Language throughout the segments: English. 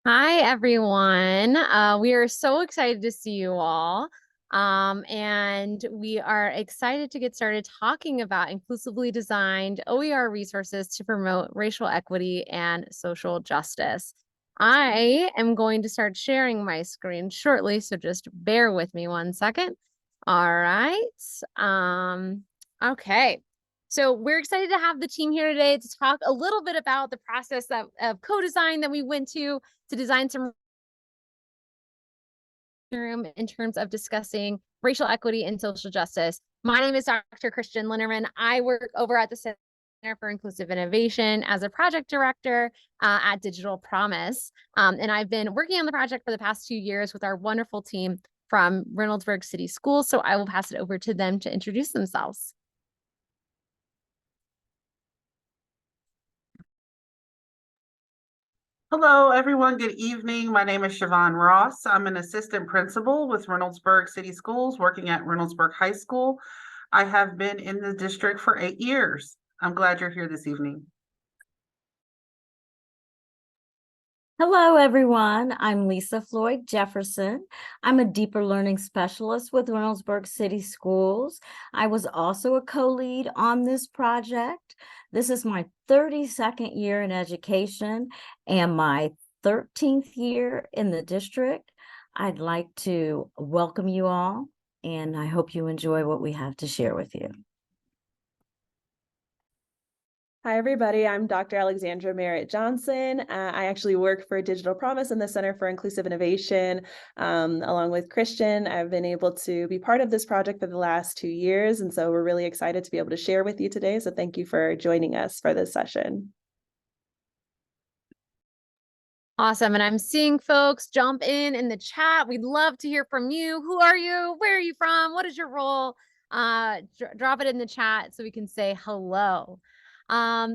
Hi, everyone. We are so excited to see you all. And we are excited to get started talking about inclusively designed OER resources to promote racial equity and social justice. I am going to start sharing my screen shortly, so just bear with me one second. All right. Okay. So we're excited to have the team here today to talk a little bit about the process of co-design that we went to design some room in terms of discussing racial equity and social justice. My name is Dr. Kristian Lenderman. I work over at the Center for Inclusive Innovation as a project director at Digital Promise. And I've been working on the project for the past 2 years with our wonderful team from Reynoldsburg City Schools. So I will pass it over to them to introduce themselves. Hello, everyone. Good evening. My name is Schyvonne Ross. I'm an assistant principal with Reynoldsburg City Schools, working at Reynoldsburg High School. I have been in the district for 8 years. I'm glad you're here this evening. Hello, everyone. I'm Lisa Floyd-Jefferson. I'm a deeper learning specialist with Reynoldsburg City Schools. I was also a co-lead on this project. This is my 32nd year in education and my 13th year in the district. I'd like to welcome you all, and I hope you enjoy what we have to share with you. Hi, everybody. I'm Dr. Alexandra Merritt-Johnson. I actually work for Digital Promise in the Center for Inclusive Innovation. Along with Kristian, I've been able to be part of this project for the last 2 years. And so we're really excited to be able to share with you today. So thank you for joining us for this session. Awesome. And I'm seeing folks jump in the chat. We'd love to hear from you. Who are you? Where are you from? What is your role? Drop it in the chat so we can say hello.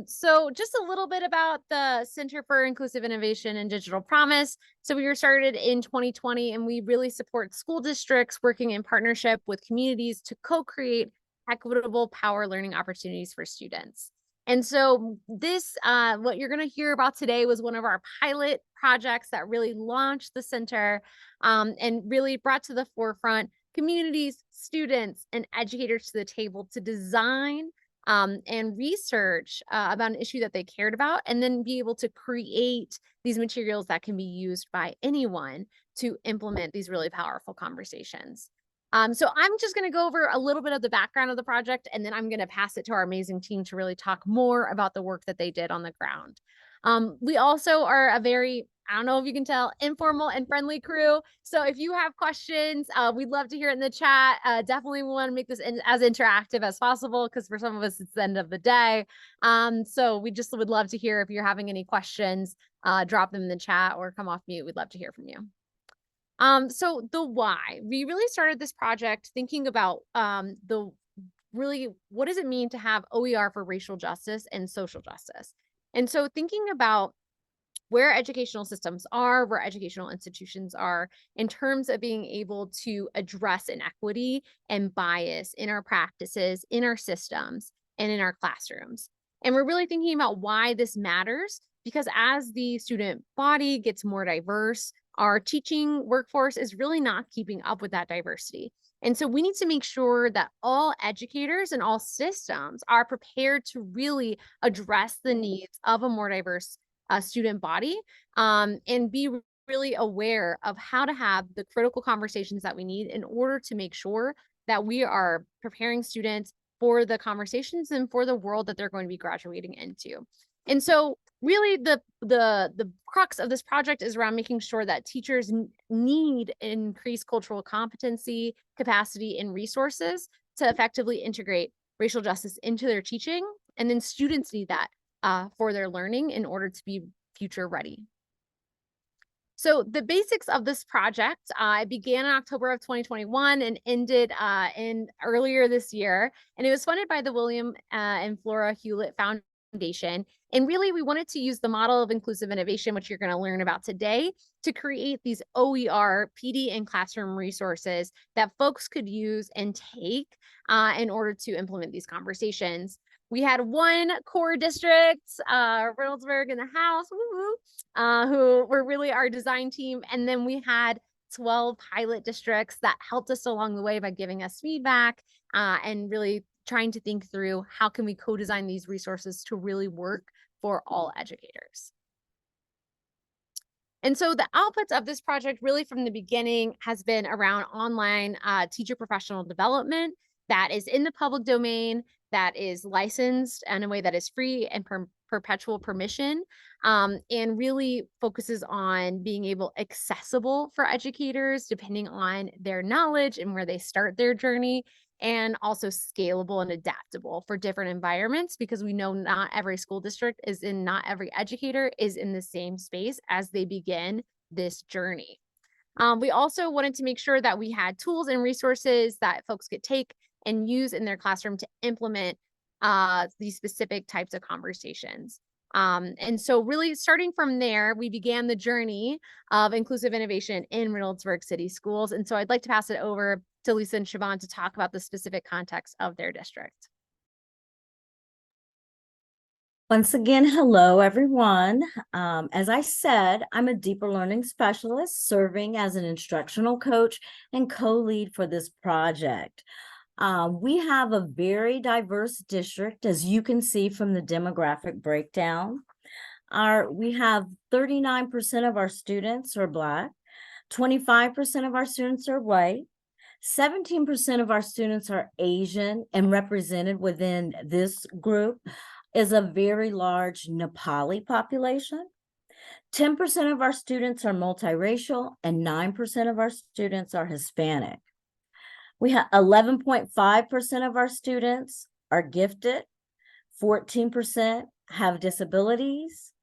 So just a little bit about the Center for Inclusive Innovation and Digital Promise. So we were started in 2020, and we really support school districts working in partnership with communities to co-create equitable power learning opportunities for students. And so this, what you're going to hear about today was one of our pilot projects that really launched the center and really brought to the forefront communities, students, and educators to the table to design and research about an issue that they cared about, and then be able to create these materials that can be used by anyone to implement these really powerful conversations. So I'm just going to go over a little bit of the background of the project, and then I'm going to pass it to our amazing team to really talk more about the work that they did on the ground. We also are a very, I don't know if you can tell, informal and friendly crew. So if you have questions, we'd love to hear it in the chat. Definitely want to make this as interactive as possible, because for some of us, it's the end of the day. So we just would love to hear if you're having any questions, drop them in the chat or come off mute. We'd love to hear from you. So the why. We really started this project thinking about what does it mean to have OER for racial justice and social justice? And so thinking about where educational systems are, where educational institutions are in terms of being able to address inequity and bias in our practices, in our systems, and in our classrooms. And we're really thinking about why this matters, because as the student body gets more diverse, our teaching workforce is really not keeping up with that diversity. And so we need to make sure that all educators and all systems are prepared to really address the needs of a more diverse student body and be really aware of how to have the critical conversations that we need in order to make sure that we are preparing students for the conversations and for the world that they're going to be graduating into. And so really the crux of this project is around making sure that teachers need increased cultural competency, capacity, and resources to effectively integrate racial justice into their teaching. And then students need that for their learning in order to be future ready. So the basics of this project began in October of 2021 and ended in earlier this year. And it was funded by the William and Flora Hewlett Foundation foundation. And really, we wanted to use the model of inclusive innovation, which you're going to learn about today, to create these OER PD and classroom resources that folks could use and take in order to implement these conversations. We had one core district, Reynoldsburg in the house, who were really our design team. And then we had 12 pilot districts that helped us along the way by giving us feedback and really trying to think through how can we co-design these resources to really work for all educators. And so the outputs of this project really from the beginning has been around online teacher professional development that is in the public domain, that is licensed in a way that is free and perpetual permission, and really focuses on being accessible for educators depending on their knowledge and where they start their journey, and also scalable and adaptable for different environments, because we know not every school district not every educator is in the same space as they begin this journey. We also wanted to make sure that we had tools and resources that folks could take and use in their classroom to implement these specific types of conversations. And so really starting from there, we began the journey of inclusive innovation in Reynoldsburg City Schools. And so I'd like to pass it over to Lisa and Schyvonne to talk about the specific context of their district. Once again, hello, everyone. As I said, I'm a deeper learning specialist serving as an instructional coach and co-lead for this project. We have a very diverse district, as you can see from the demographic breakdown. We have 39% of our students are Black, 25% of our students are white, 17% of our students are Asian, and represented within this group is a very large Nepali population. 10% of our students are multiracial, and 9% of our students are Hispanic. We have 11.5% of our students are gifted, 14% have disabilities,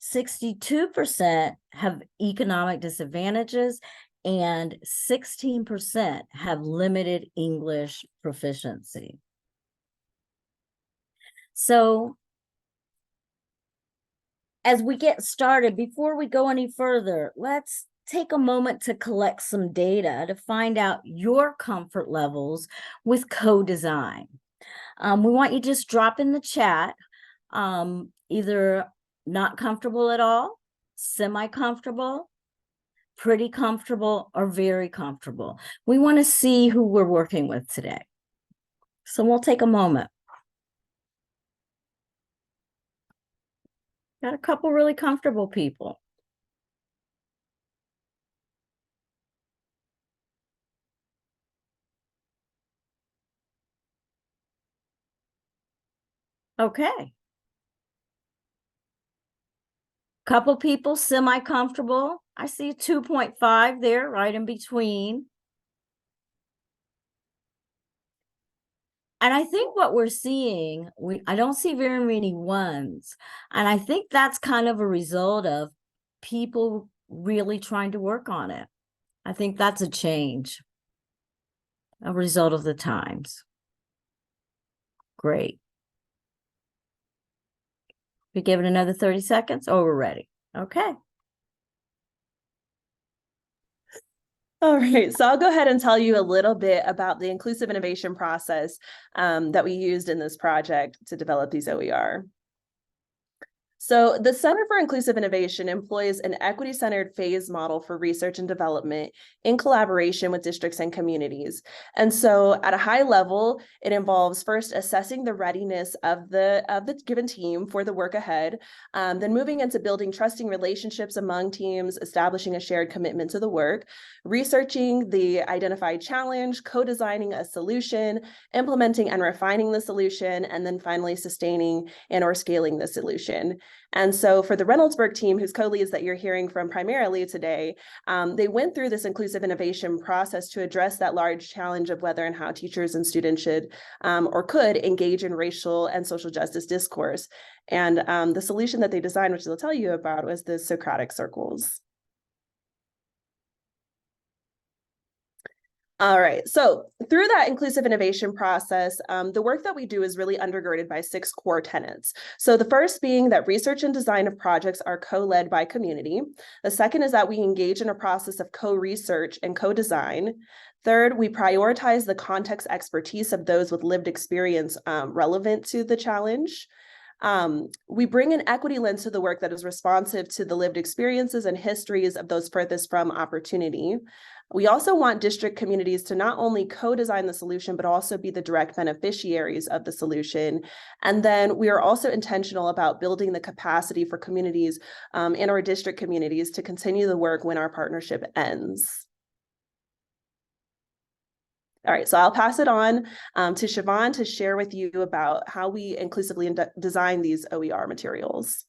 62% have economic disadvantages, and 16% have limited English proficiency. So as we get started, before we go any further, let's take a moment to collect some data to find out your comfort levels with co-design. We want you to just drop in the chat, either not comfortable at all, semi-comfortable, pretty comfortable, or very comfortable. We want to see who we're working with today. So we'll take a moment. Got a couple really comfortable people. Okay. Couple people semi-comfortable. I see a 2.5 there, right in between. And I think what we're seeing, I don't see very many ones. And I think that's kind of a result of people really trying to work on it. I think that's a change, a result of the times. Great. We give it another 30 seconds. Oh, we're ready. Okay. All right, so I'll go ahead and tell you a little bit about the inclusive innovation process that we used in this project to develop these OER. So the Center for Inclusive Innovation employs an equity-centered phase model for research and development in collaboration with districts and communities. And so at a high level, it involves first assessing the readiness of the given team for the work ahead, then moving into building trusting relationships among teams, establishing a shared commitment to the work, researching the identified challenge, co-designing a solution, implementing and refining the solution, and then finally sustaining and or scaling the solution. And so for the Reynoldsburg team, whose co-leads that you're hearing from primarily today, they went through this inclusive innovation process to address that large challenge of whether and how teachers and students should or could engage in racial and social justice discourse. And the solution that they designed, which they'll tell you about, was the Socratic circles. All right, so through that inclusive innovation process, the work that we do is really undergirded by 6 core tenets. So the first being that research and design of projects are co-led by community. The second is that we engage in a process of co-research and co-design. Third, we prioritize the context expertise of those with lived experience relevant to the challenge. We bring an equity lens to the work that is responsive to the lived experiences and histories of those furthest from opportunity. We also want district communities to not only co-design the solution, but also be the direct beneficiaries of the solution. And then we are also intentional about building the capacity for communities in our district communities to continue the work when our partnership ends. All right, so I'll pass it on to Schyvonne to share with you about how we inclusively design these OER materials.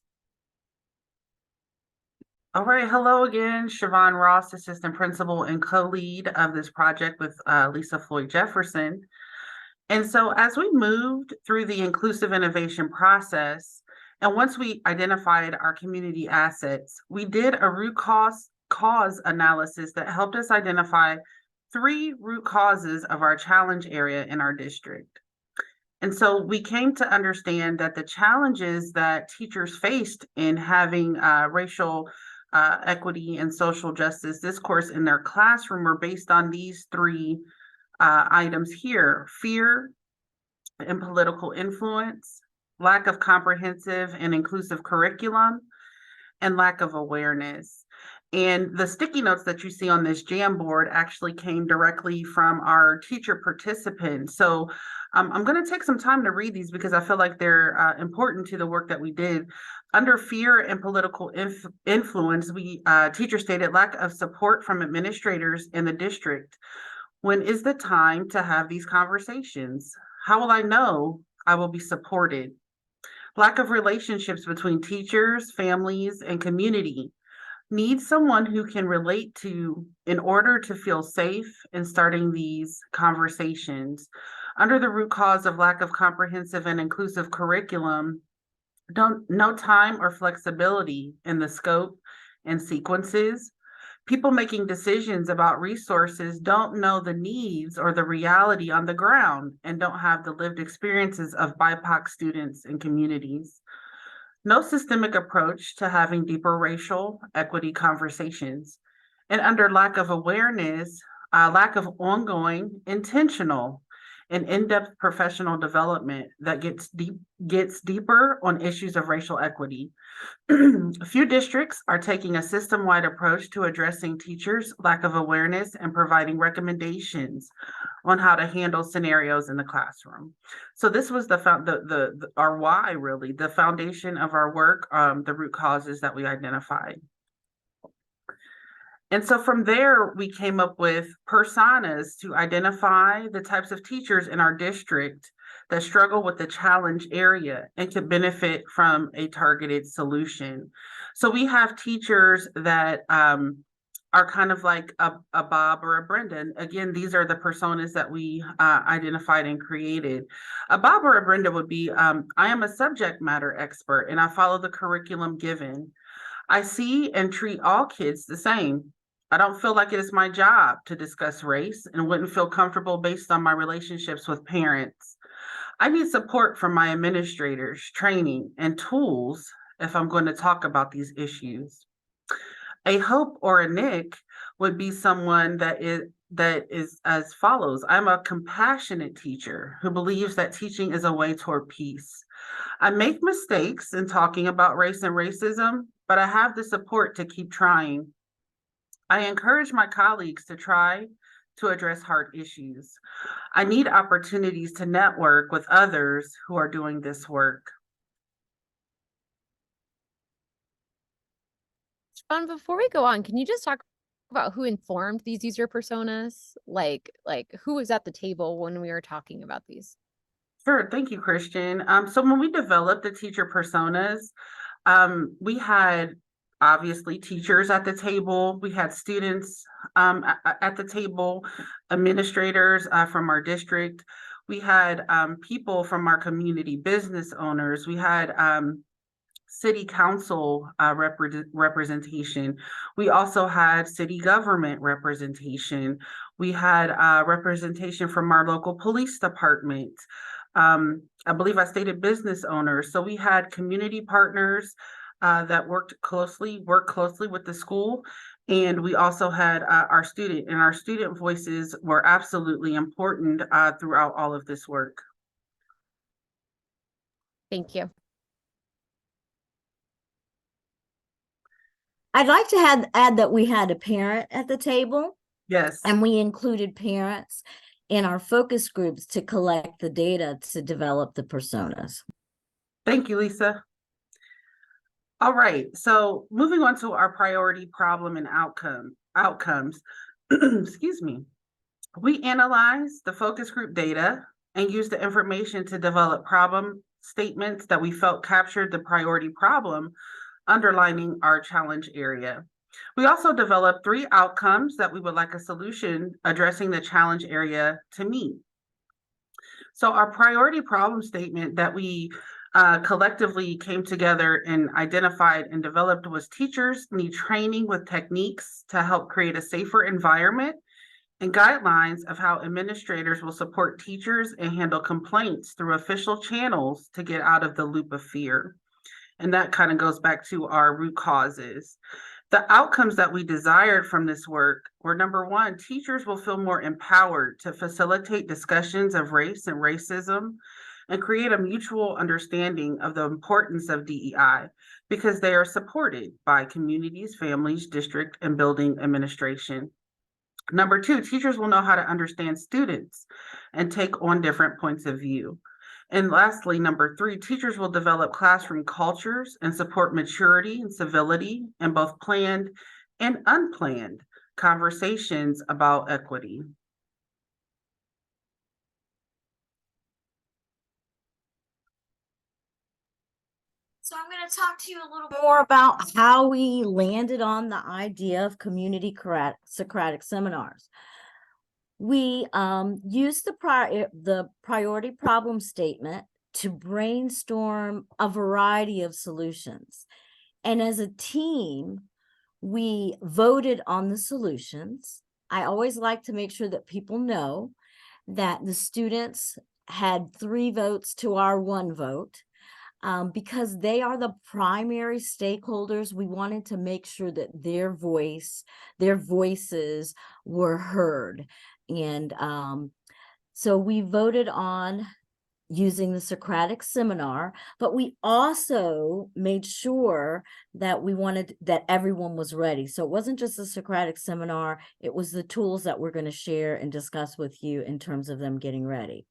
All right, hello again, Schyvonne Ross, Assistant Principal and co-lead of this project with Lisa Floyd-Jefferson. And so as we moved through the inclusive innovation process, and once we identified our community assets, we did a root cause analysis that helped us identify 3 root causes of our challenge area in our district. And so we came to understand that the challenges that teachers faced in having racial equity and social justice discourse in their classroom were based on these 3 items here: fear and political influence, lack of comprehensive and inclusive curriculum, and lack of awareness. And the sticky notes that you see on this Jamboard actually came directly from our teacher participants. So I'm going to take some time to read these because I feel like they're important to the work that we did. Under fear and political influence, teachers stated lack of support from administrators in the district. When is the time to have these conversations? How will I know I will be supported? Lack of relationships between teachers, families, and community. Need someone who can relate to in order to feel safe in starting these conversations. Under the root cause of lack of comprehensive and inclusive curriculum, no time or flexibility in the scope and sequences. People making decisions about resources don't know the needs or the reality on the ground and don't have the lived experiences of BIPOC students and communities. No systemic approach to having deeper racial equity conversations. And under lack of awareness, lack of ongoing, intentional, and in-depth professional development that gets deeper on issues of racial equity. A few districts are taking a system-wide approach to addressing teachers' lack of awareness and providing recommendations on how to handle scenarios in the classroom. So this was our why, really, the foundation of our work, the root causes that we identified. And so from there, we came up with personas to identify the types of teachers in our district that struggle with the challenge area and could benefit from a targeted solution. So we have teachers that are kind of like a Bob or a Brenda. Again, these are the personas that we identified and created. A Bob or a Brenda would be, I am a subject matter expert and I follow the curriculum given. I see and treat all kids the same. I don't feel like it is my job to discuss race and wouldn't feel comfortable based on my relationships with parents. I need support from my administrators, training, and tools if I'm going to talk about these issues. A Hope or a Nick would be someone that is as follows. I'm a compassionate teacher who believes that teaching is a way toward peace. I make mistakes in talking about race and racism, but I have the support to keep trying. I encourage my colleagues to try to address hard issues. I need opportunities to network with others who are doing this work. Before we go on, can you just talk about who informed these user personas? Like who was at the table when we were talking about these? Sure, thank you, Kristian. So when we developed the teacher personas, we had obviously teachers at the table. We had students at the table, administrators from our district. We had people from our community, business owners. We had city council representation. We also had city government representation. We had representation from our local police department. I believe I stated business owners. So we had community partners that worked closely with the school. And we also had our student voices were absolutely important throughout all of this work. Thank you. I'd like to add that we had a parent at the table. Yes. And we included parents in our focus groups to collect the data to develop the personas. Thank you, Lisa. All right, so moving on to our priority problem and outcomes. Excuse me. We analyzed the focus group data and used the information to develop problem statements that we felt captured the priority problem underlining our challenge area. We also developed 3 outcomes that we would like a solution addressing the challenge area to meet. So our priority problem statement that we collectively came together and identified and developed was teachers need training with techniques to help create a safer environment and guidelines of how administrators will support teachers and handle complaints through official channels to get out of the loop of fear. And that kind of goes back to our root causes. The outcomes that we desired from this work were, number 1, teachers will feel more empowered to facilitate discussions of race and racism and create a mutual understanding of the importance of DEI because they are supported by communities, families, district, and building administration. Number 2, teachers will know how to understand students and take on different points of view. And lastly, number 3, teachers will develop classroom cultures and support maturity and civility in both planned and unplanned conversations about equity. So I'm going to talk to you a little more about how we landed on the idea of community Socratic seminars. We used the priority problem statement to brainstorm a variety of solutions. And as a team, we voted on the solutions. I always like to make sure that people know that the students had 3 votes to our 1 vote. Because they are the primary stakeholders, we wanted to make sure that their voices were heard. And so we voted on using the Socratic seminar, but we also made sure that we wanted that everyone was ready. So it wasn't just a Socratic seminar, it was the tools that we're going to share and discuss with you in terms of them getting ready.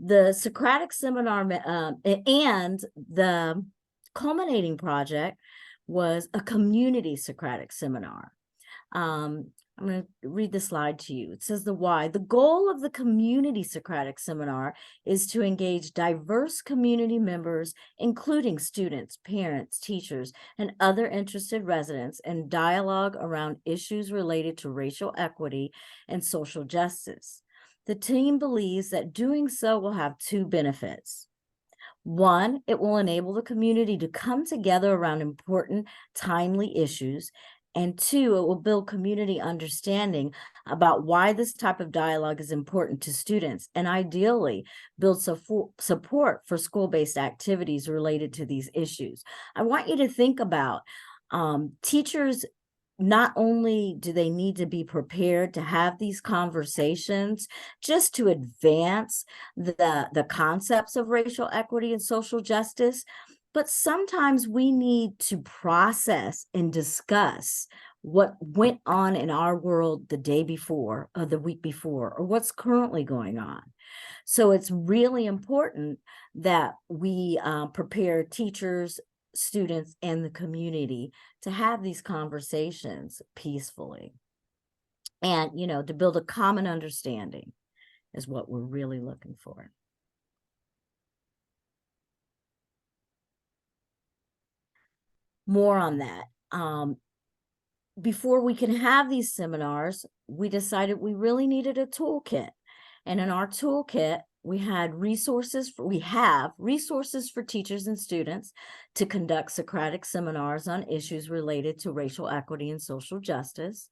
The Socratic seminar and the culminating project was a community Socratic seminar. I'm going to read the slide to you. It says the why. The goal of the community Socratic seminar is to engage diverse community members, including students, parents, teachers, and other interested residents in dialogue around issues related to racial equity and social justice. The team believes that doing so will have 2 benefits. 1, it will enable the community to come together around important, timely issues. And 2, it will build community understanding about why this type of dialogue is important to students and ideally build support for school-based activities related to these issues. I want you to think about teachers. Not only do they need to be prepared to have these conversations just to advance the concepts of racial equity and social justice, but sometimes we need to process and discuss what went on in our world the day before or the week before or what's currently going on. So it's really important that we prepare teachers, students, and the community to have these conversations peacefully. And, to build a common understanding is what we're really looking for. More on that. Before we can have these seminars, we decided we really needed a toolkit. And in our toolkit, we have resources for teachers and students to conduct Socratic seminars on issues related to racial equity and social justice.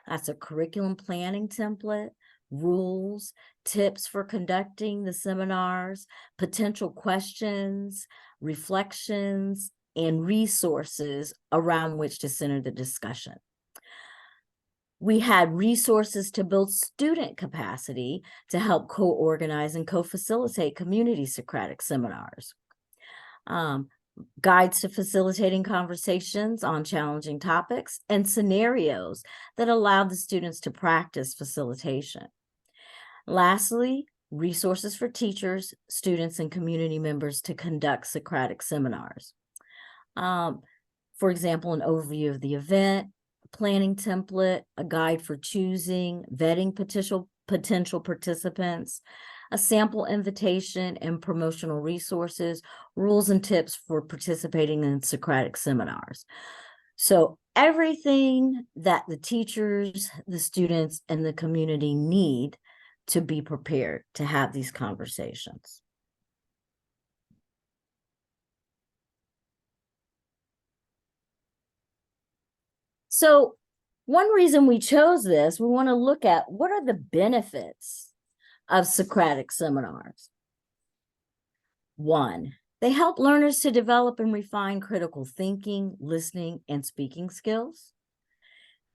That's a curriculum planning template, rules, tips for conducting the seminars, potential questions, reflections, and resources around which to center the discussion. We had resources to build student capacity to help co-organize and co-facilitate community Socratic seminars. Guides to facilitating conversations on challenging topics and scenarios that allow the students to practice facilitation. Lastly, resources for teachers, students, and community members to conduct Socratic seminars. For example, an overview of the event, a planning template, a guide for choosing, vetting potential participants, a sample invitation and promotional resources, rules and tips for participating in Socratic seminars. So everything that the teachers, the students, and the community need to be prepared to have these conversations. So one reason we chose this, we want to look at what are the benefits of Socratic seminars. One, they help learners to develop and refine critical thinking, listening, and speaking skills.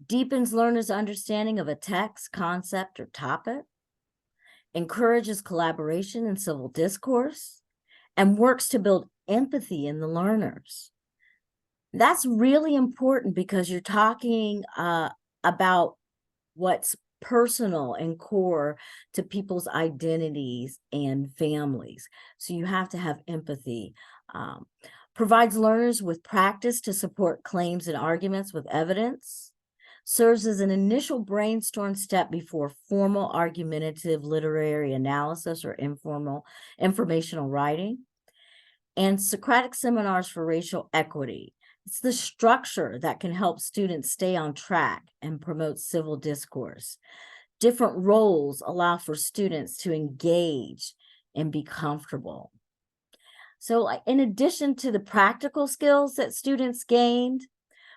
Deepens learners' understanding of a text, concept, or topic. Encourages collaboration and civil discourse, and works to build empathy in the learners. That's really important because you're talking about what's personal and core to people's identities and families. So you have to have empathy. Provides learners with practice to support claims and arguments with evidence. Serves as an initial brainstorm step before formal argumentative literary analysis or informal informational writing. And Socratic seminars for racial equity. It's the structure that can help students stay on track and promote civil discourse. Different roles allow for students to engage and be comfortable. So in addition to the practical skills that students gained,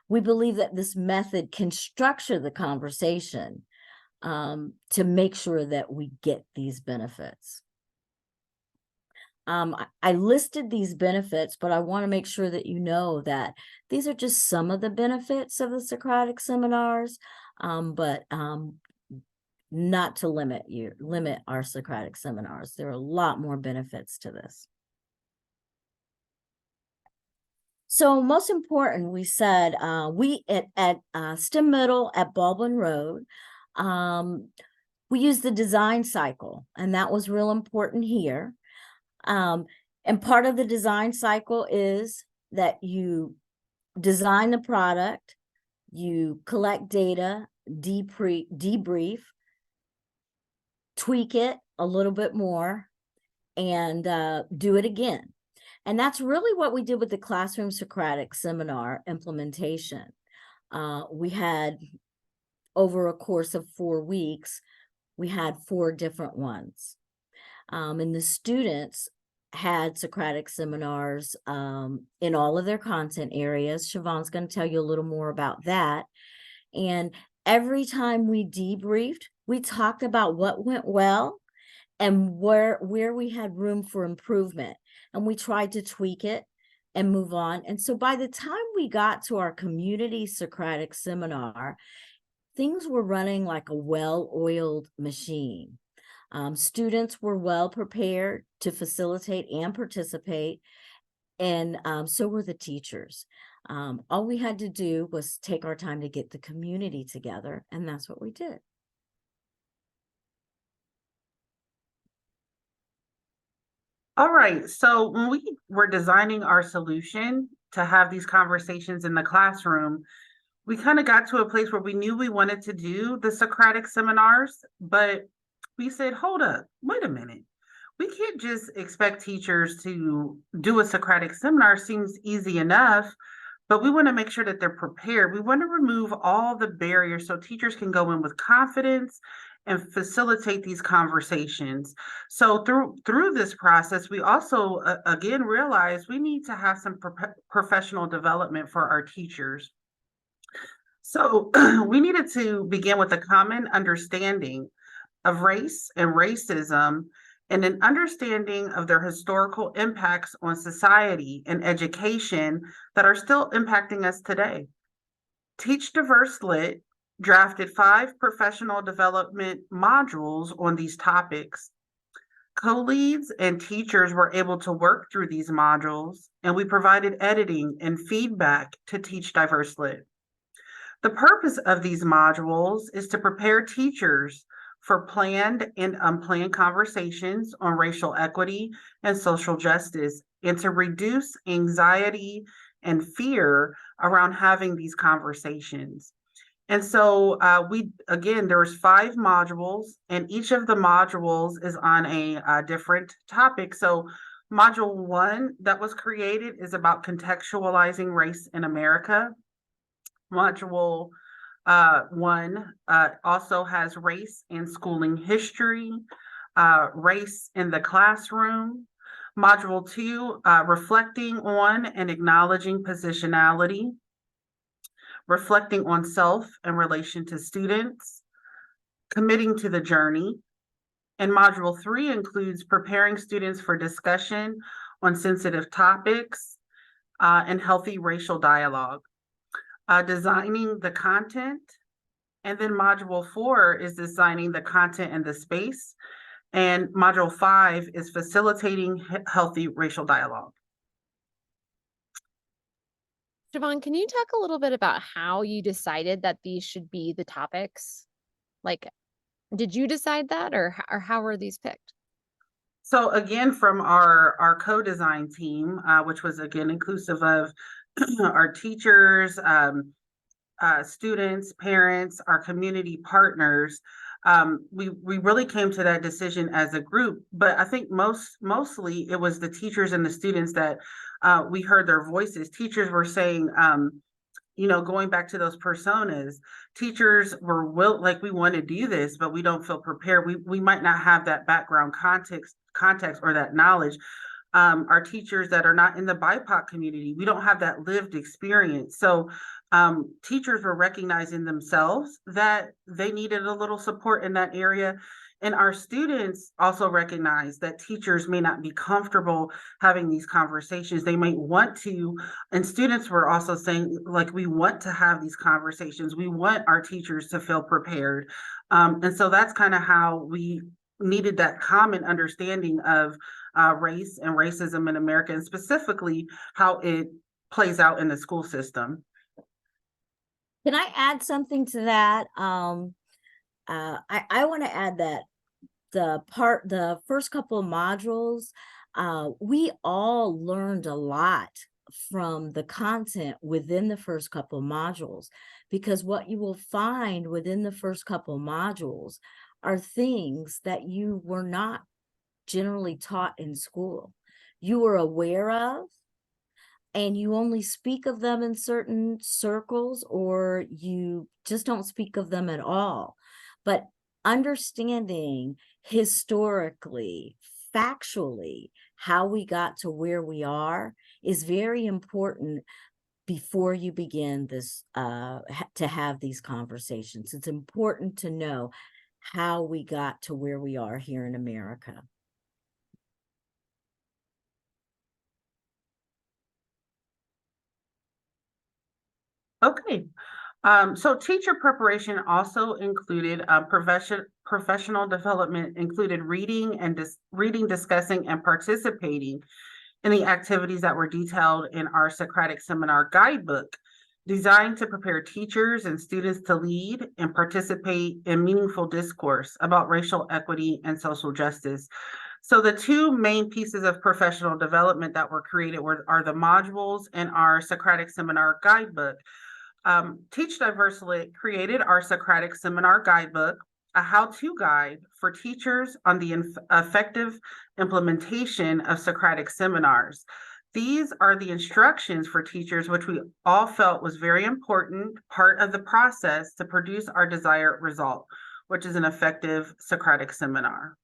we believe that this method can structure the conversation to make sure that we get these benefits. I listed these benefits, but I want to make sure that you know that these are just some of the benefits of the Socratic seminars, but not to limit our Socratic seminars. There are a lot more benefits to this. So most important, we said we at STEM Middle at Baldwin Road, we use the design cycle, and that was real important here. And part of the design cycle is that you design the product, you collect data, debrief, tweak it a little bit more, and do it again. And that's really what we did with the Classroom Socratic seminar implementation. We had, over a course of 4 weeks, we had 4 different ones. And the students had Socratic seminars in all of their content areas. Schyvonne's going to tell you a little more about that. And every time we debriefed, we talked about what went well and where we had room for improvement. And we tried to tweak it and move on. And so by the time we got to our community Socratic seminar, things were running like a well-oiled machine. Students were well prepared to facilitate and participate, and so were the teachers. All we had to do was take our time to get the community together, and that's what we did. All right, so when we were designing our solution to have these conversations in the classroom, we kind of got to a place where we knew we wanted to do the Socratic seminars, but we said, hold up, wait a minute. We can't just expect teachers to do a Socratic seminar. Seems easy enough, but we want to make sure that they're prepared. We want to remove all the barriers so teachers can go in with confidence and facilitate these conversations. So through this process, we also, again, realized we need to have some professional development for our teachers. So we needed to begin with a common understanding of race and racism, and an understanding of their historical impacts on society and education that are still impacting us today. Teach Diverse Lit drafted 5 professional development modules on these topics. Co-leads and teachers were able to work through these modules, and we provided editing and feedback to Teach Diverse Lit. The purpose of these modules is to prepare teachers for planned and unplanned conversations on racial equity and social justice, and to reduce anxiety and fear around having these conversations. And so there's 5 modules, and each of the modules is on a different topic. So module 1 that was created is about contextualizing race in America. Module 1 also has race and schooling history, race in the classroom. Module 2, reflecting on and acknowledging positionality, reflecting on self in relation to students, committing to the journey. And module 3 includes preparing students for discussion on sensitive topics and healthy racial dialogue, designing the content. And then module 4 is designing the content and the space. And module 5 is facilitating healthy racial dialogue. Schyvonne, can you talk a little bit about how you decided that these should be the topics? Like, did you decide that, or how were these picked? So again, from our co-design team, which was again inclusive of our teachers, students, parents, our community partners, we really came to that decision as a group. But I think mostly it was the teachers and the students that we heard their voices. Teachers were saying, going back to those personas, teachers were we want to do this, but we don't feel prepared. We might not have that background context or that knowledge. Our teachers that are not in the BIPOC community, we don't have that lived experience. So teachers were recognizing themselves that they needed a little support in that area. And our students also recognize that teachers may not be comfortable having these conversations. They might want to, and students were also saying, we want to have these conversations. We want our teachers to feel prepared. And so that's kind of how we needed that common understanding of race and racism in America, and specifically how it plays out in the school system. Can I add something to that? I want to add that the first couple of modules, we all learned a lot from the content within the first couple of modules, because what you will find within the first couple of modules are things that you were not generally taught in school. You were aware of, and you only speak of them in certain circles, or you just don't speak of them at all. But understanding historically, factually, how we got to where we are is very important before you begin this, to have these conversations. It's important to know how we got to where we are here in America. Okay. So teacher preparation also included professional development, included reading, discussing, and participating in the activities that were detailed in our Socratic Seminar Guidebook, designed to prepare teachers and students to lead and participate in meaningful discourse about racial equity and social justice. So the 2 main pieces of professional development that were created are the modules and our Socratic Seminar Guidebook. Teach Diverse Lit created our Socratic Seminar Guidebook, a how-to guide for teachers on the effective implementation of Socratic seminars. These are the instructions for teachers, which we all felt was very important part of the process to produce our desired result, which is an effective Socratic seminar.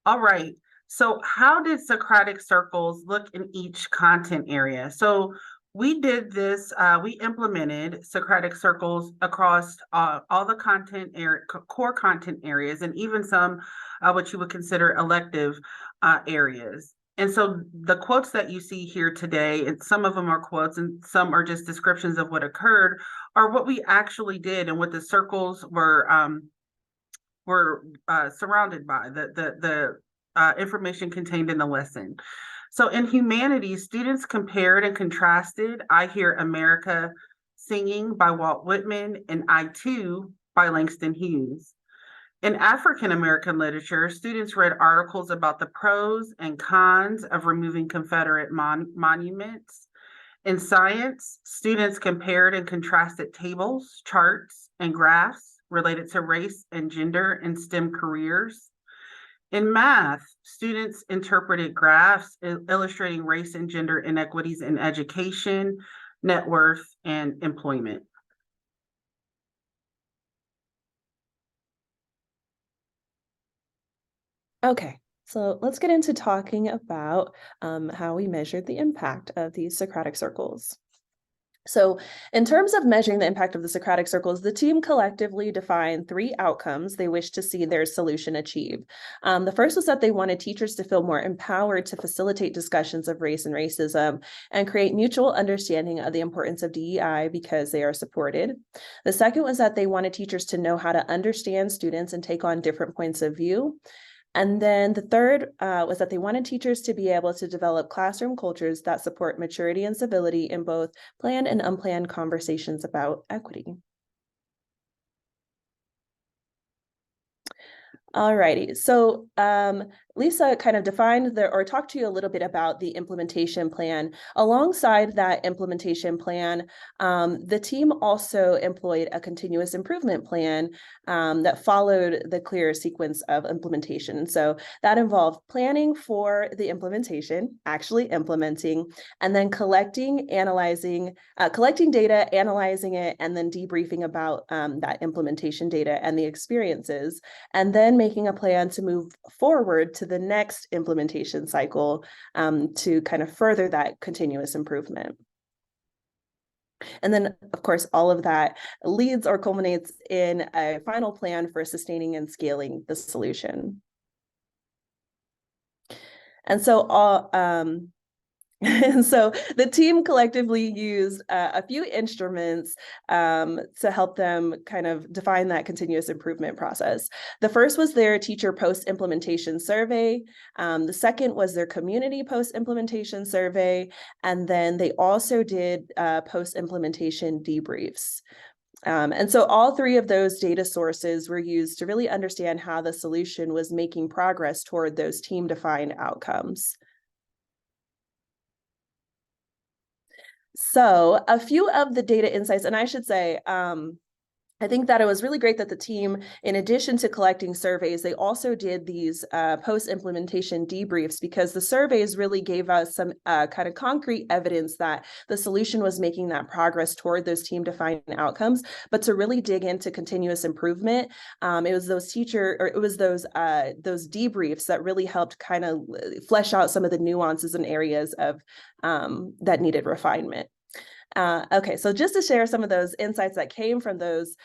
All right. So how did Socratic circles look in each content area? So We did this, we implemented Socratic circles across all the core content areas, and even some what you would consider elective areas. And so the quotes that you see here today, and some of them are quotes and some are just descriptions of what occurred, are what we actually did and what the circles were surrounded by, the information contained in the lesson. So in humanities, students compared and contrasted I Hear America Singing by Walt Whitman and I Too by Langston Hughes. In African American literature, students read articles about the pros and cons of removing Confederate monuments. In science, students compared and contrasted tables, charts, and graphs related to race and gender in STEM careers. In math, students interpreted graphs illustrating race and gender inequities in education, net worth, and employment. Okay, so let's get into talking about how we measured the impact of these Socratic circles. So in terms of measuring the impact of the Socratic circles, the team collectively defined 3 outcomes they wished to see their solution achieve. The first was that they wanted teachers to feel more empowered to facilitate discussions of race and racism and create mutual understanding of the importance of DEI because they are supported. The second was that they wanted teachers to know how to understand students and take on different points of view. And then the third was that they wanted teachers to be able to develop classroom cultures that support maturity and civility in both planned and unplanned conversations about equity. All righty, so Lisa kind of defined or talked to you a little bit about the implementation plan. Alongside that implementation plan, the team also employed a continuous improvement plan that followed the clear sequence of implementation. So that involved planning for the implementation, actually implementing, and then collecting data, analyzing it, and then debriefing about that implementation data and the experiences, and then making a plan to move forward to the next implementation cycle to kind of further that continuous improvement. And then, of course, all of that leads or culminates in a final plan for sustaining and scaling the solution. And so and so the team collectively used a few instruments to help them kind of define that continuous improvement process. The first was their teacher post-implementation survey. The second was their community post-implementation survey. And then they also did post-implementation debriefs. And so all 3 of those data sources were used to really understand how the solution was making progress toward those team-defined outcomes. So a few of the data insights, and I should say, I think that it was really great that the team, in addition to collecting surveys, they also did these post-implementation debriefs, because the surveys really gave us some kind of concrete evidence that the solution was making that progress toward those team-defined outcomes. But to really dig into continuous improvement, it was those those debriefs that really helped kind of flesh out some of the nuances and areas of that needed refinement. Okay, so just to share some of those insights that came from those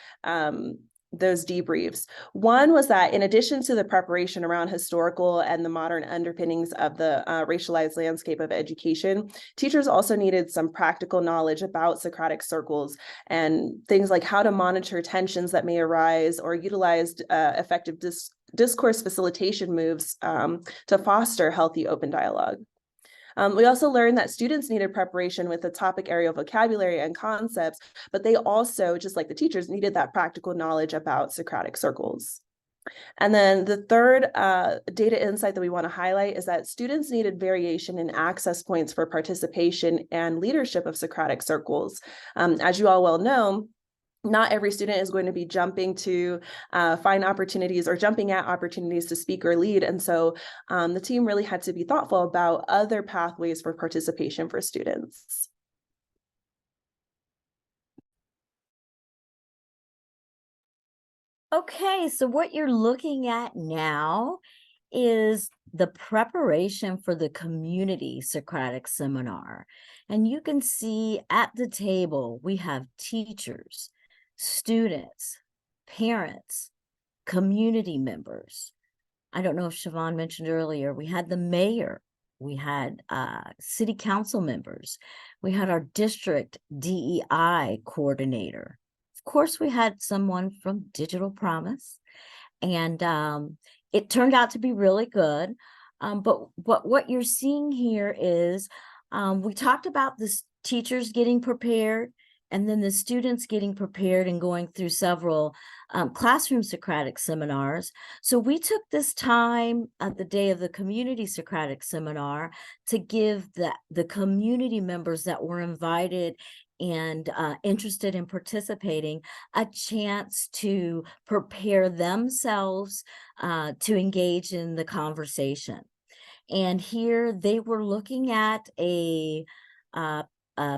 debriefs. One was that in addition to the preparation around historical and the modern underpinnings of the racialized landscape of education, teachers also needed some practical knowledge about Socratic circles and things like how to monitor tensions that may arise or utilize effective discourse facilitation moves to foster healthy open dialogue. We also learned that students needed preparation with the topic area vocabulary and concepts, but they also, just like the teachers, needed that practical knowledge about Socratic circles. And then the third data insight that we want to highlight is that students needed variation in access points for participation and leadership of Socratic circles. As you all well know, not every student is going to be jumping to find opportunities or jumping at opportunities to speak or lead. And so the team really had to be thoughtful about other pathways for participation for students. Okay, so what you're looking at now is the preparation for the community Socratic seminar. And you can see at the table, we have teachers, students, parents, community members. I don't know if Schyvonne mentioned earlier, we had the mayor, we had city council members, we had our district DEI coordinator. Of course, we had someone from Digital Promise, and it turned out to be really good. But what you're seeing here is we talked about the teachers getting prepared, and then the students getting prepared and going through several classroom Socratic seminars. So we took this time at the day of the community Socratic seminar to give the community members that were invited and interested in participating a chance to prepare themselves to engage in the conversation. And here they were looking at a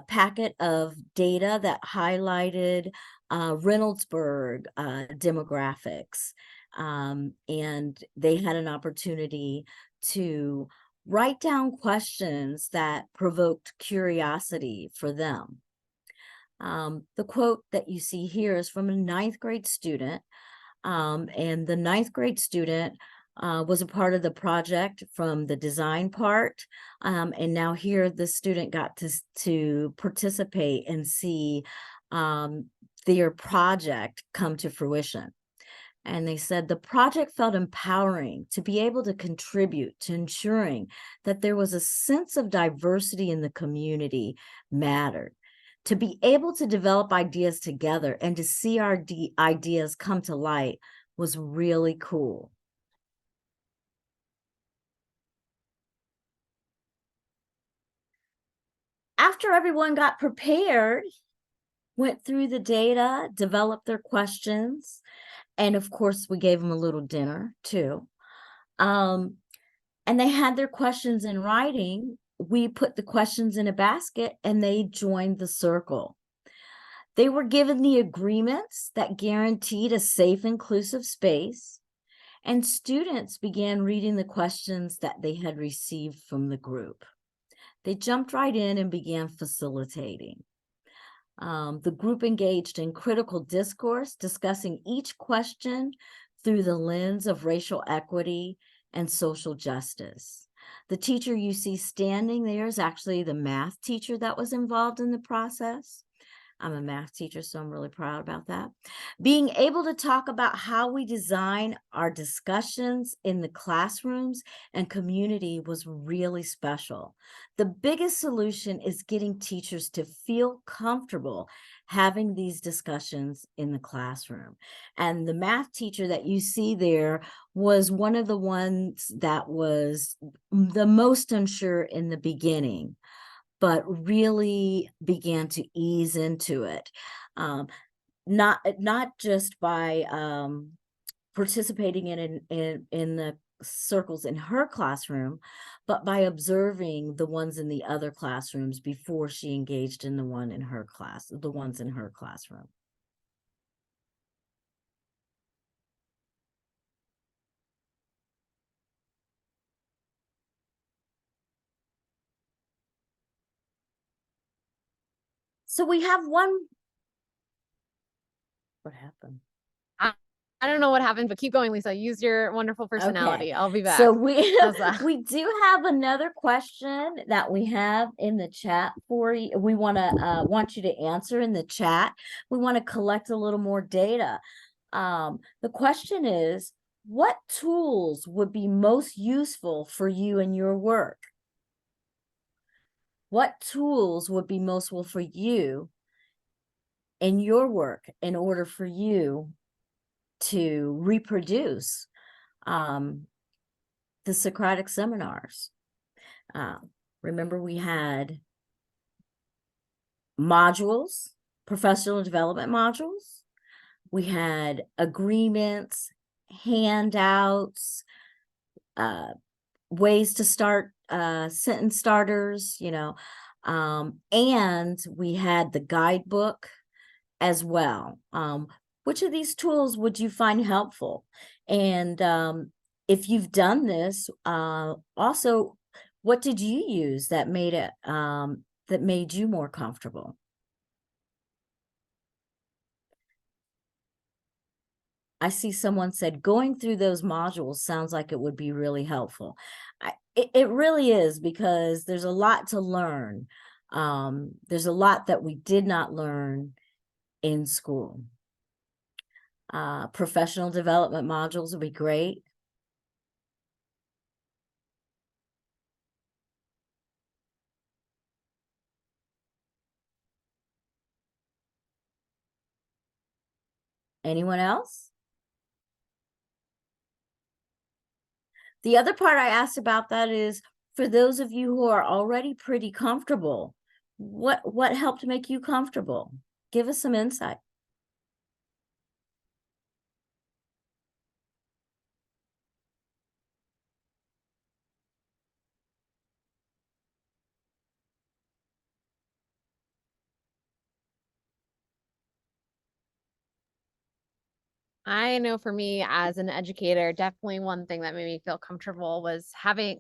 packet of data that highlighted Reynoldsburg demographics. And they had an opportunity to write down questions that provoked curiosity for them. The quote that you see here is from a 9th grade student, and the 9th grade student was a part of the project from the design part, and now here the student got to participate and see their project come to fruition. And they said the project felt empowering to be able to contribute to ensuring that there was a sense of diversity in the community mattered. To be able to develop ideas together and to see our ideas come to light was really cool. After everyone got prepared, went through the data, developed their questions, and of course, we gave them a little dinner too. And they had their questions in writing. We put the questions in a basket and they joined the circle. They were given the agreements that guaranteed a safe, inclusive space, and students began reading the questions that they had received from the group. They jumped right in and began facilitating. The group engaged in critical discourse, discussing each question through the lens of racial equity and social justice. The teacher you see standing there is actually the math teacher that was involved in the process. I'm a math teacher, so I'm really proud about that. Being able to talk about how we design our discussions in the classrooms and community was really special. The biggest solution is getting teachers to feel comfortable having these discussions in the classroom. And the math teacher that you see there was one of the ones that was the most unsure in the beginning, but really began to ease into it. Not just by participating in the circles in her classroom, but by observing the ones in the other classrooms before she engaged in the ones in her classroom. So we have one. What happened? I don't know what happened, but keep going, Lisa. Use your wonderful personality. Okay. I'll be back. So we How's that? we do have another question that we have in the chat for you. We want you to answer in the chat. We want to collect a little more data. The question is, what tools would be most useful for you in your work? What tools would be most useful for you in your work in order for you to reproduce the Socratic seminars? Remember, we had modules, professional development modules. We had agreements, handouts, ways to start sentence starters, and we had the guidebook as well. Which of these tools would you find helpful? And if you've done this, also, what did you use that made it that made you more comfortable? I see someone said going through those modules sounds like it would be really helpful. It really is, because there's a lot to learn. There's a lot that we did not learn in school. Professional development modules would be great. Anyone else? The other part I asked about that is, for those of you who are already pretty comfortable, what helped make you comfortable? Give us some insight. I know for me as an educator, definitely one thing that made me feel comfortable was having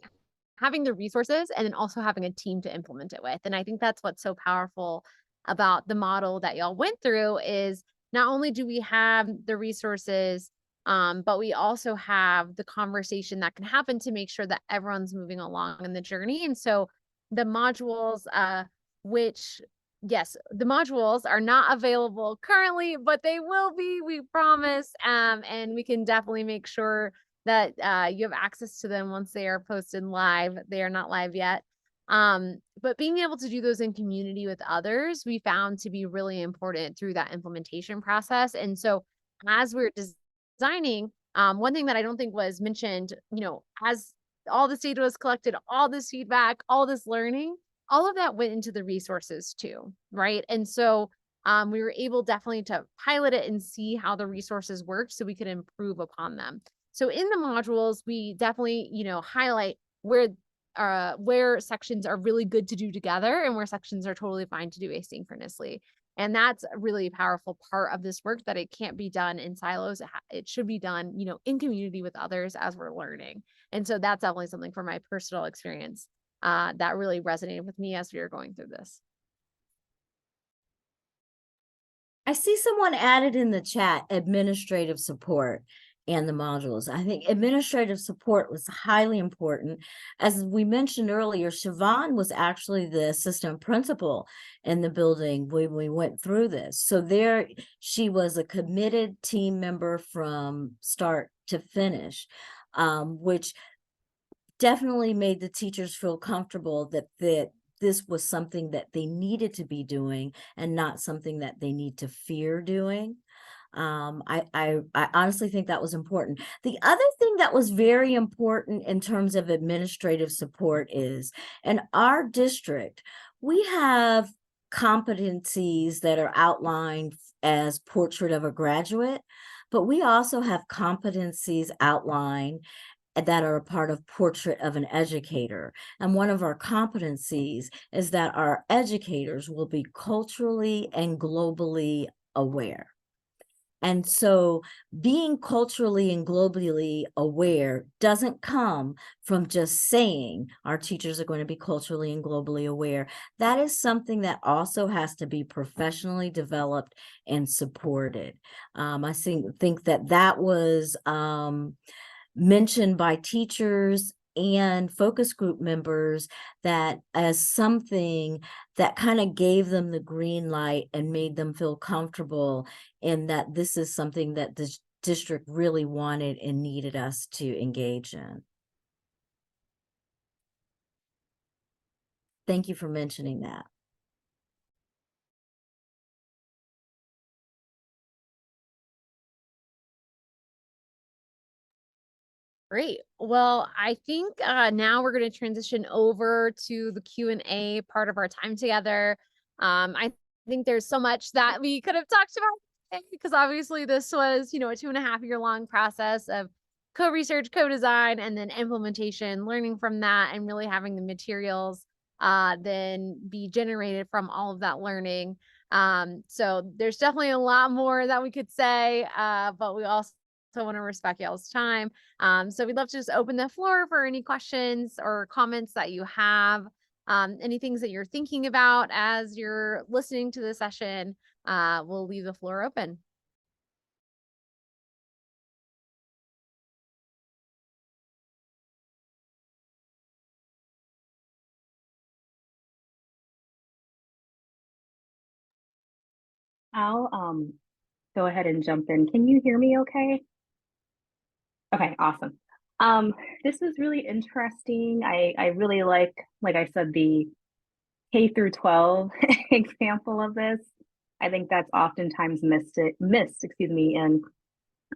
the resources and then also having a team to implement it with. And I think that's what's so powerful about the model that y'all went through is not only do we have the resources, but we also have the conversation that can happen to make sure that everyone's moving along in the journey. And so the modules, which yes, the modules are not available currently, but they will be, we promise. And we can definitely make sure that you have access to them once they are posted live. They are not live yet. But being able to do those in community with others, we found to be really important through that implementation process. And so as we're designing, one thing that I don't think was mentioned, as all this data was collected, all this feedback, all this learning, all of that went into the resources too, right? And so we were able definitely to pilot it and see how the resources work so we could improve upon them. So in the modules, we definitely, highlight where sections are really good to do together and where sections are totally fine to do asynchronously. And that's a really powerful part of this work, that it can't be done in silos. It should be done, in community with others as we're learning. And so that's definitely something from my personal experience that really resonated with me as we were going through this. I see someone added in the chat administrative support and the modules. I think administrative support was highly important. As we mentioned earlier, Schyvonne was actually the assistant principal in the building when we went through this. So there, she was a committed team member from start to finish, which definitely made the teachers feel comfortable that this was something that they needed to be doing and not something that they need to fear doing. I honestly think that was important. The other thing that was very important in terms of administrative support is, in our district, we have competencies that are outlined as portrait of a graduate, but we also have competencies outlined that are a part of portrait of an educator. And one of our competencies is that our educators will be culturally and globally aware. And so being culturally and globally aware doesn't come from just saying our teachers are going to be culturally and globally aware. That is something that also has to be professionally developed and supported. I think that was mentioned by teachers and focus group members, that as something that kind of gave them the green light and made them feel comfortable in that this is something that the district really wanted and needed us to engage in. Thank you for mentioning that. Great. Well, I think now we're going to transition over to the Q&A part of our time together. I think there's so much that we could have talked about, because obviously this was, a 2.5-year long process of co-research, co-design, and then implementation, learning from that, and really having the materials then be generated from all of that learning. So there's definitely a lot more that we could say, but we also also want to respect y'all's time. So we'd love to just open the floor for any questions or comments that you have. Any things that you're thinking about as you're listening to the session. We'll leave the floor open. I'll go ahead and jump in. Can you hear me okay? Okay, awesome. This was really interesting. I really like I said, the K through 12 example of this. I think that's oftentimes missed, excuse me, in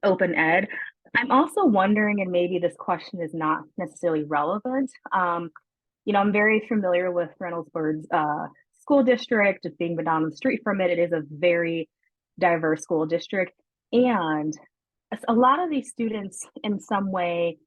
open ed. I'm also wondering, and maybe this question is not necessarily relevant. You know, I'm very familiar with Reynoldsburg's school district, just being down the street from it. It is a very diverse school district. And a lot of these students in some way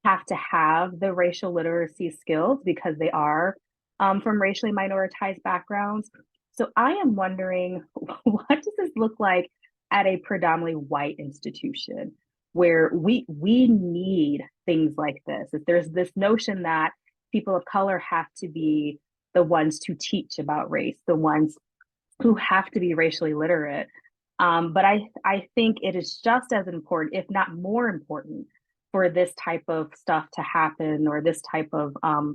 have to have the racial literacy skills because they are from racially minoritized backgrounds. So I am wondering, what does this look like at a predominantly white institution where we need things like this? If there's this notion that people of color have to be the ones to teach about race, the ones who have to be racially literate. But I think it is just as important, if not more important, for this type of stuff to happen, or this type of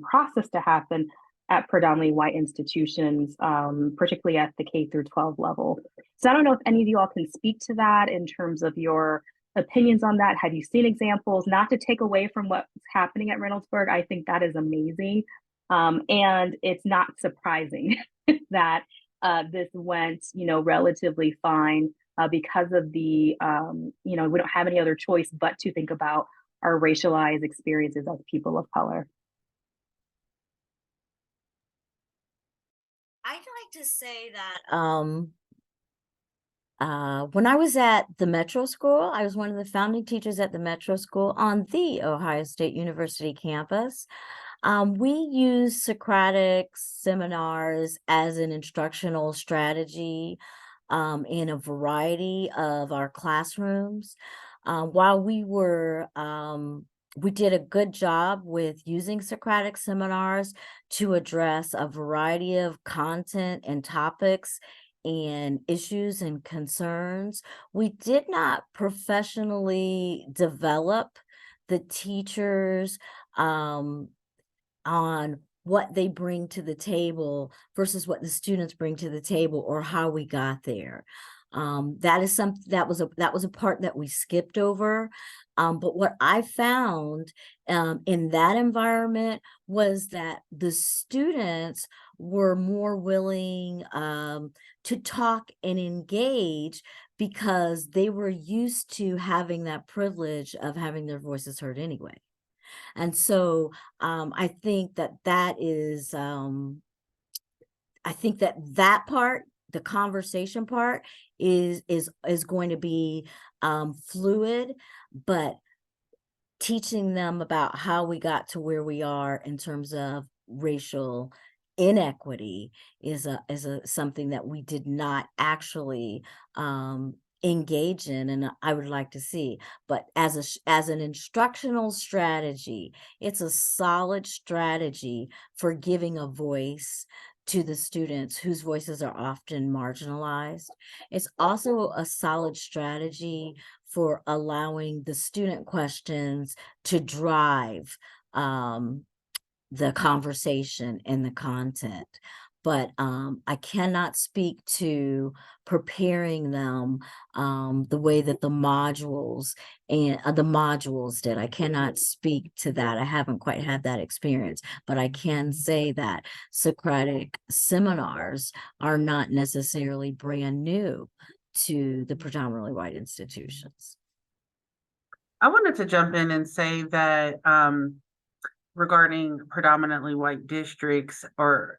process to happen at predominantly white institutions, particularly at the K through 12 level. So I don't know if any of you all can speak to that in terms of your opinions on that. Have you seen examples? Not to take away from what's happening at Reynoldsburg, I think that is amazing. And it's not surprising that this went, you know, relatively fine because of the, you know, we don't have any other choice but to think about our racialized experiences as people of color. I'd like to say that when I was at the Metro School, I was one of the founding teachers at the Metro School on the Ohio State University campus. We use Socratic seminars as an instructional strategy in a variety of our classrooms. While we did a good job with using Socratic seminars to address a variety of content and topics and issues and concerns. We did not professionally develop the teachers on what they bring to the table versus what the students bring to the table, or how we got there. That is something that was a part that we skipped over. But what I found in that environment was that the students were more willing to talk and engage because they were used to having that privilege of having their voices heard anyway. And so I think that is, I think that part, the conversation part, is going to be fluid, but teaching them about how we got to where we are in terms of racial inequity is something that we did not actually engage in, and I would like to see. But as an instructional strategy, it's a solid strategy for giving a voice to the students whose voices are often marginalized. It's also a solid strategy for allowing the student questions to drive the conversation and the content. But I cannot speak to preparing them the way that the modules did. I cannot speak to that. I haven't quite had that experience, but I can say that Socratic seminars are not necessarily brand new to the predominantly white institutions. I wanted to jump in and say that regarding predominantly white districts or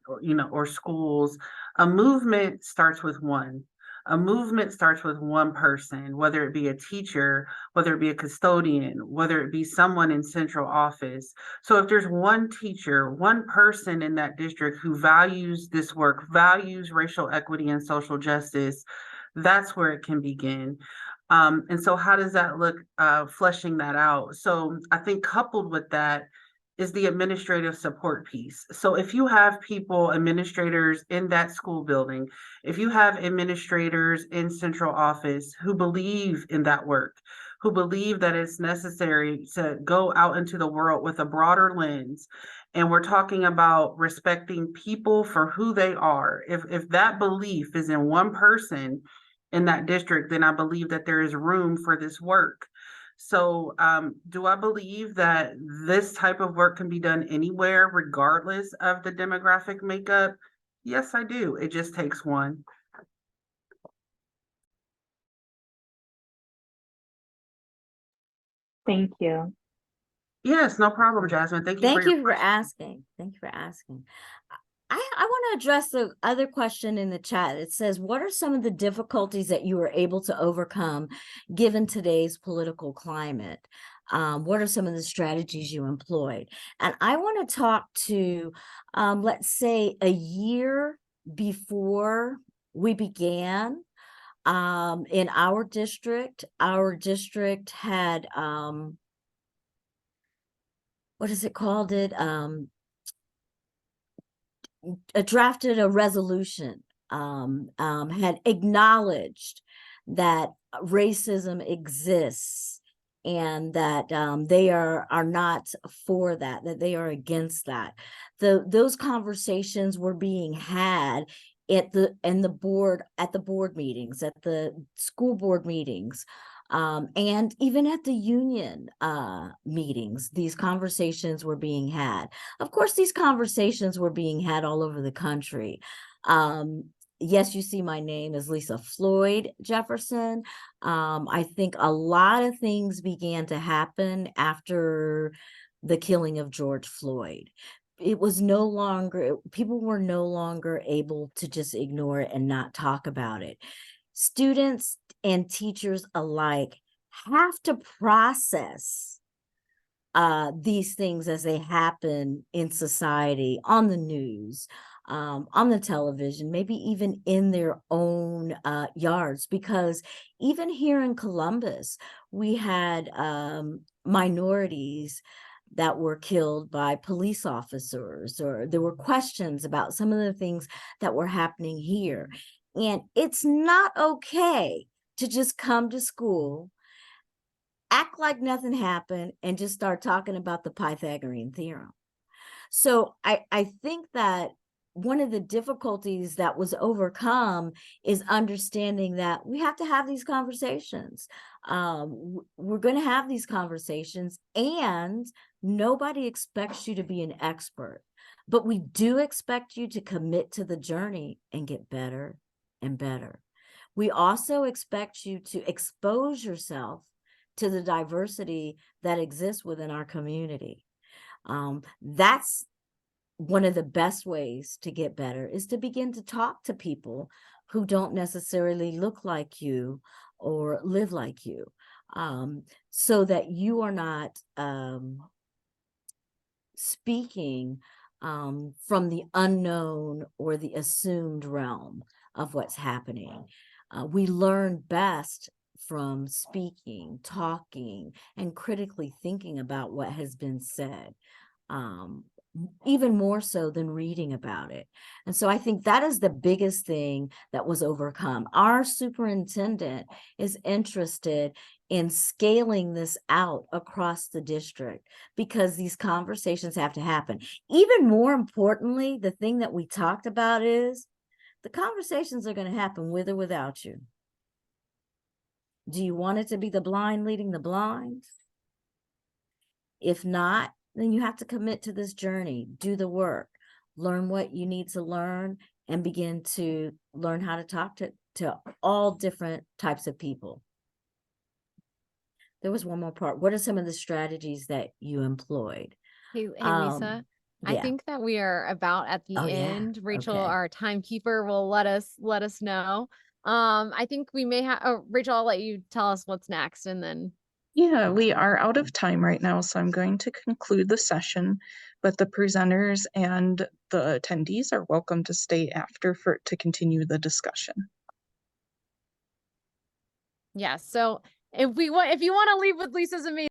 schools, a movement starts with one. A movement starts with one person, whether it be a teacher, whether it be a custodian, whether it be someone in central office. So if there's one teacher, one person in that district who values this work, values racial equity and social justice, that's where it can begin. And so how does that look, fleshing that out? So I think coupled with that is the administrative support piece. So if you have people, administrators in that school building, if you have administrators in central office who believe in that work, who believe that it's necessary to go out into the world with a broader lens, and we're talking about respecting people for who they are, if that belief is in one person in that district, then I believe that there is room for this work. So do I believe that this type of work can be done anywhere, regardless of the demographic makeup? Yes, I do. It just takes one. Thank you. Yes, no problem, Jasmine. Thank you for Thank your you for question. asking. Thank you for asking. I want to address the other question in the chat. It says, what are some of the difficulties that you were able to overcome given today's political climate? What are some of the strategies you employed? And I want to talk to, let's say, a year before we began in our district. Our district had, what is it called? Drafted a resolution, had acknowledged that racism exists and that they are not for that they are against that. Those conversations were being had at the board meetings, at the school board meetings, and even at the union meetings. These conversations were being had. Of course, these conversations were being had all over the country. Yes, you see my name is Lisa Floyd-Jefferson. I think a lot of things began to happen after the killing of George Floyd. It was no longer, people were no longer able to just ignore it and not talk about it. Students and teachers alike have to process these things as they happen in society, on the news, on the television, maybe even in their own yards. Because even here in Columbus, we had minorities that were killed by police officers, or there were questions about some of the things that were happening here. And it's not okay to just come to school, act like nothing happened, and just start talking about the Pythagorean theorem. So I think that one of the difficulties that was overcome is understanding that we have to have these conversations. We're going to have these conversations, and nobody expects you to be an expert, but we do expect you to commit to the journey and get better and better. We also expect you to expose yourself to the diversity that exists within our community. That's one of the best ways to get better, is to begin to talk to people who don't necessarily look like you or live like you, so that you are not speaking from the unknown or the assumed realm of what's happening. We learn best from speaking, talking, and critically thinking about what has been said, even more so than reading about it. And so I think that is the biggest thing that was overcome. Our superintendent is interested in scaling this out across the district, because these conversations have to happen. Even more importantly, the thing that we talked about is the conversations are going to happen with or without you. Do you want it to be the blind leading the blind? If not, then you have to commit to this journey, do the work, learn what you need to learn, and begin to learn how to talk to all different types of people. There was one more part. What are some of the strategies that you employed? Hey, Lisa, I yeah. think that we are about at the end. Rachel, Okay. our timekeeper, will let us know. I think we may have, Rachel, I'll let you tell us what's next, and then. Yeah, we are out of time right now, so I'm going to conclude the session, but the presenters and the attendees are welcome to stay after to continue the discussion. Yes. So if you want to leave with Lisa's amazing